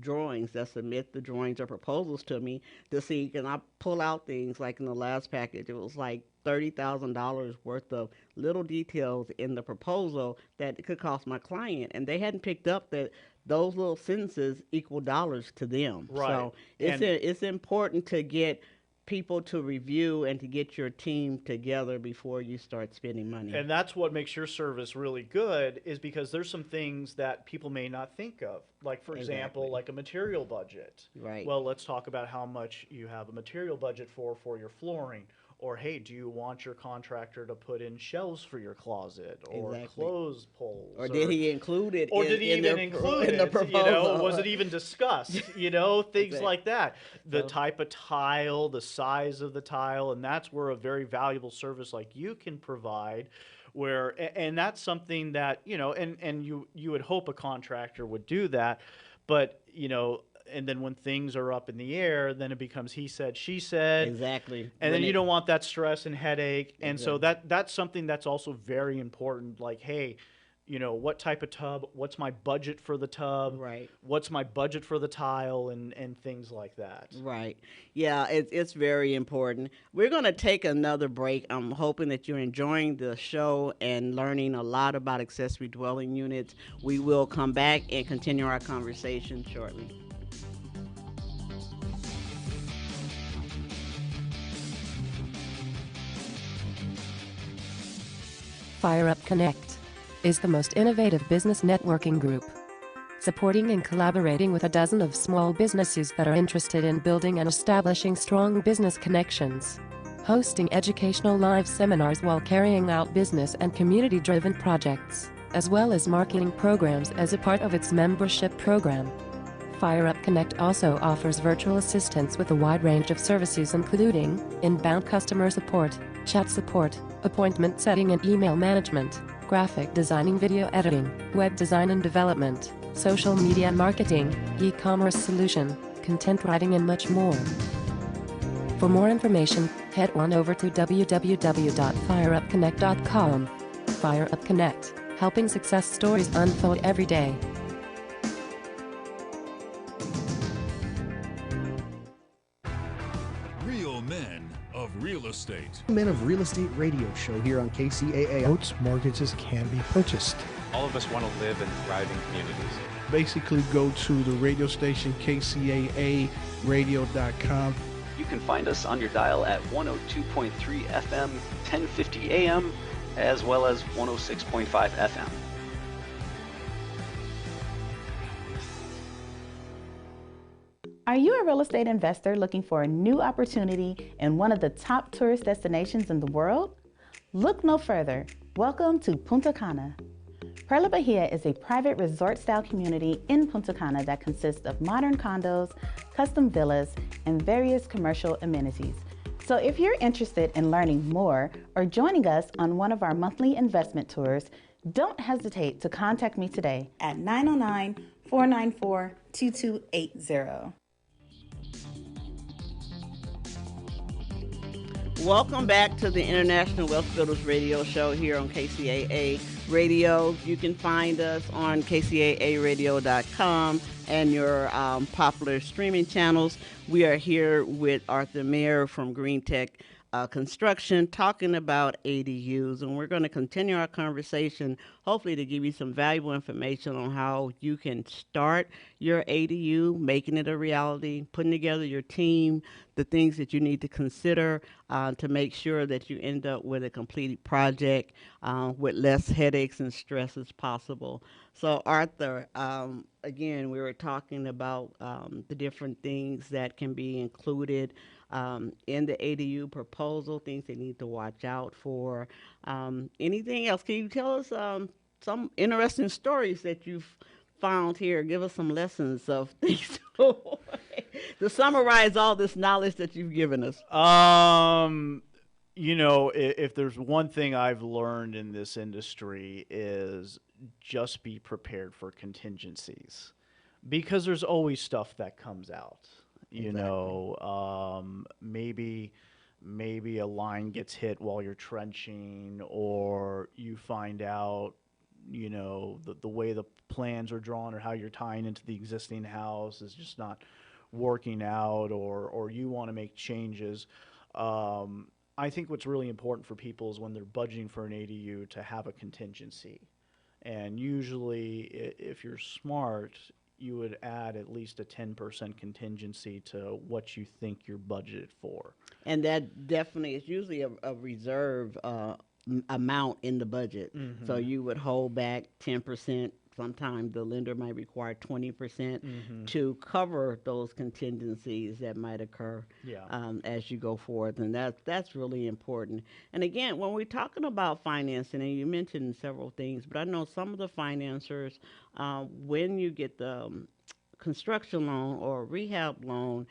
[SPEAKER 2] drawings, that submit the drawings or proposals to me to see, can I pull out things like in the last package, it was like $30,000 worth of little details in the proposal that it could cost my client, and they hadn't picked up that those little sentences equal dollars to them.
[SPEAKER 3] Right.
[SPEAKER 2] So it's important to get people to review and to get your team together before you start spending money.
[SPEAKER 3] And that's what makes your service really good, is because there's some things that people may not think of. Like, for example, like a material budget.
[SPEAKER 2] Right.
[SPEAKER 3] Well, let's talk about how much you have a material budget for your flooring. Or, hey, do you want your contractor to put in shelves for your closet or clothes poles?
[SPEAKER 2] Or did he include it
[SPEAKER 3] did he even include
[SPEAKER 2] in the proposal?
[SPEAKER 3] Was it even discussed? Things like that. The type of tile, the size of the tile, and that's where a very valuable service like you can provide, And that's something that, and you would hope a contractor would do that, but, and then when things are up in the air, then it becomes he said, she said.
[SPEAKER 2] Exactly.
[SPEAKER 3] And then you don't want that stress and headache. And so
[SPEAKER 2] Exactly.
[SPEAKER 3] that's something that's also very important. Like, hey, what type of tub? What's my budget for the tub?
[SPEAKER 2] Right.
[SPEAKER 3] What's my budget for the tile and things like that.
[SPEAKER 2] Right. Yeah, it's very important. We're going to take another break. I'm hoping that you're enjoying the show and learning a lot about accessory dwelling units. We will come back and continue our conversation shortly.
[SPEAKER 4] FireUp Connect is the most innovative business networking group, supporting and collaborating with a dozen of small businesses that are interested in building and establishing strong business connections, hosting educational live seminars while carrying out business and community-driven projects, as well as marketing programs as a part of its membership program. FireUp Connect also offers virtual assistance with a wide range of services including inbound customer support, chat support, appointment setting and email management, graphic designing, video editing, web design and development, social media marketing, e-commerce solution, content writing and much more. For more information, head on over to www.fireupconnect.com. FireUp Connect, helping success stories unfold every day.
[SPEAKER 5] Real men of real estate.
[SPEAKER 6] Men of Real Estate radio show here on KCAA.
[SPEAKER 7] Boats, mortgages can be purchased.
[SPEAKER 8] All of us want to live in thriving communities.
[SPEAKER 7] Basically, go to the radio station kcaaradio.com.
[SPEAKER 9] You can find us on your dial at 102.3 FM, 1050 AM, as well as 106.5 FM.
[SPEAKER 10] Are you a real estate investor looking for a new opportunity in one of the top tourist destinations in the world? Look no further. Welcome to Punta Cana. Perla Bahia is a private resort-style community in Punta Cana that consists of modern condos, custom villas, and various commercial amenities. So if you're interested in learning more or joining us on one of our monthly investment tours, don't hesitate to contact me today at 909-494-2280.
[SPEAKER 2] Welcome back to the International Wealth Builders Radio Show here on KCAA Radio. You can find us on kcaaradio.com and your popular streaming channels. We are here with Arthur Mayer from Green Tech Construction talking about ADUs, and we're going to continue our conversation, hopefully to give you some valuable information on how you can start your ADU, making it a reality, putting together your team, the things that you need to consider to make sure that you end up with a completed project with less headaches and stress as possible. So Arthur, again, we were talking about the different things that can be included in the ADU proposal, things they need to watch out for. Anything else? Can you tell us some interesting stories that you've found here? Give us some lessons of things to summarize all this knowledge that you've given us.
[SPEAKER 3] If there's one thing I've learned in this industry is just be prepared for contingencies, because there's always stuff that comes out. Maybe a line gets hit while you're trenching, or you find out, the way the plans are drawn or how you're tying into the existing house is just not working out, or you want to make changes. I think what's really important for people is when they're budgeting for an ADU to have a contingency. And usually, if you're smart, you would add at least a 10% contingency to what you think you're budgeted for.
[SPEAKER 2] And that definitely is usually a reserve amount in the budget. Mm-hmm. So you would hold back 10%. Sometimes the lender might require 20% to cover those contingencies that might occur as you go forth. And that's really important. And again, when we're talking about financing, and you mentioned several things, but I know some of the financiers, when you get the construction loan or rehab loan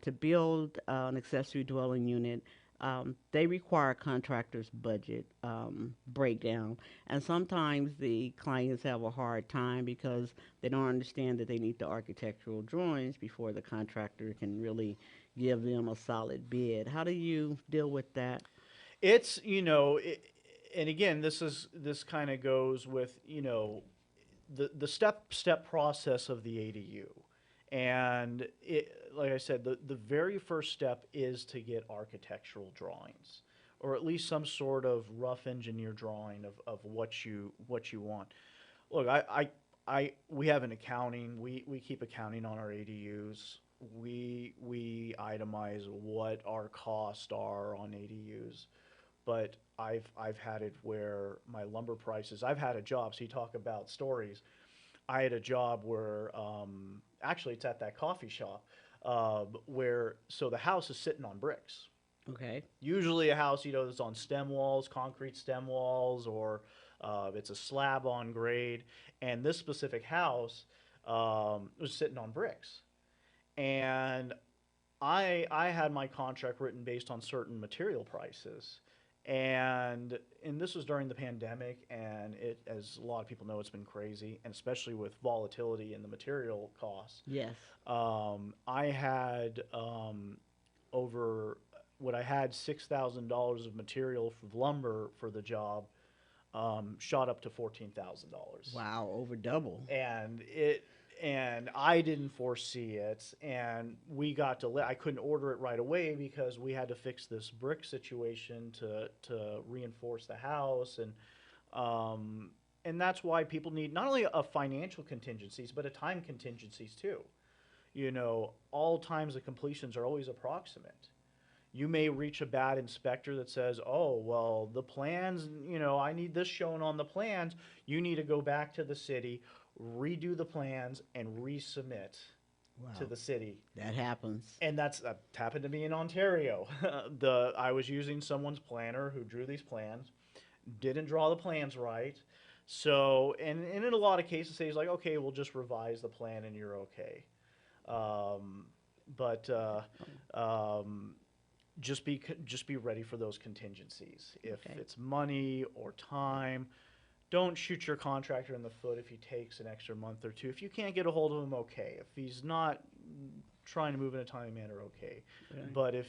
[SPEAKER 2] to build an accessory dwelling unit, they require contractors' budget breakdown, and sometimes the clients have a hard time because they don't understand that they need the architectural drawings before the contractor can really give them a solid bid. How do you deal with that?
[SPEAKER 3] It's, and again, this kind of goes with, the step process of the ADU. And like I said, the very first step is to get architectural drawings, or at least some sort of rough engineer drawing of what you want. Look, we have an accounting. We keep accounting on our ADUs. We itemize what our costs are on ADUs. But I've had it where my lumber prices. I've had a job. So you talk about stories. I had a job where actually it's at that coffee shop where so the house is sitting on bricks.
[SPEAKER 2] Okay.
[SPEAKER 3] Usually a house, that's on stem walls, concrete stem walls, or it's a slab on grade. And this specific house was sitting on bricks. And I had my contract written based on certain material prices. And this was during the pandemic, and it, as a lot of people know, it's been crazy, and especially with volatility in the material costs.
[SPEAKER 2] Yes.
[SPEAKER 3] I had $6,000 of material for lumber for the job, shot up to $14,000.
[SPEAKER 2] Wow, over double.
[SPEAKER 3] And I didn't foresee it, and we got delayed. I couldn't order it right away because we had to fix this brick situation to reinforce the house, and that's why people need not only a financial contingencies but a time contingencies too. All times of completions are always approximate. You may reach a bad inspector that says, "Oh, well, the plans, I need this shown on the plans." You need to go back to the city, redo the plans, and resubmit to the city.
[SPEAKER 2] That happens.
[SPEAKER 3] And that happened to me in Ontario. I was using someone's planner who drew these plans, didn't draw the plans right. So, and in a lot of cases, he's like, "Okay, we'll just revise the plan and you're okay." Just be ready for those contingencies. If it's money or time, don't shoot your contractor in the foot if he takes an extra month or two. If you can't get a hold of him, okay. If he's not trying to move in a timely manner, okay. Right. But if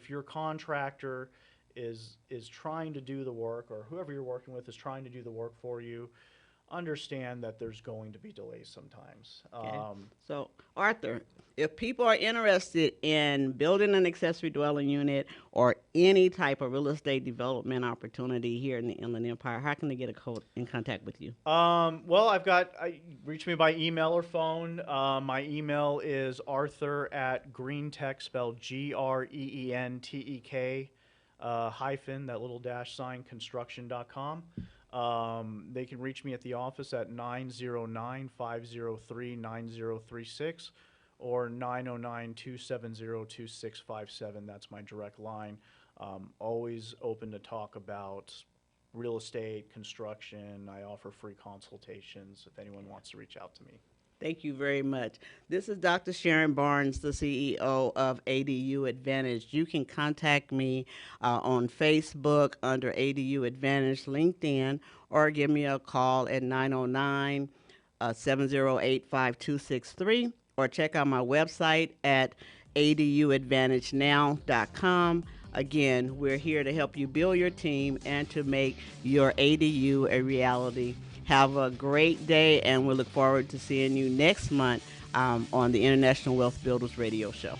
[SPEAKER 3] your contractor is trying to do the work, or whoever you're working with is trying to do the work for you, understand that there's going to be delays sometimes.
[SPEAKER 2] Okay. So, Arthur, if people are interested in building an accessory dwelling unit or any type of real estate development opportunity here in the Inland Empire, how can they get in contact with you?
[SPEAKER 3] Well, reach me by email or phone. My email is arthur@greentek, spelled GREENTEK, hyphen, that little dash sign, construction.com. They can reach me at the office at 909-503-9036 or 909-270-2657. That's my direct line. Always open to talk about real estate, construction. I offer free consultations if anyone wants to reach out to me.
[SPEAKER 2] Thank you very much. This is Dr. Sharon Barnes, the CEO of ADU Advantage. You can contact me on Facebook under ADU Advantage, LinkedIn, or give me a call at 909-708-5263, or check out my website at aduadvantagenow.com. Again, we're here to help you build your team and to make your ADU a reality. Have a great day, and we look forward to seeing you next month on the International Wealth Builders Radio Show.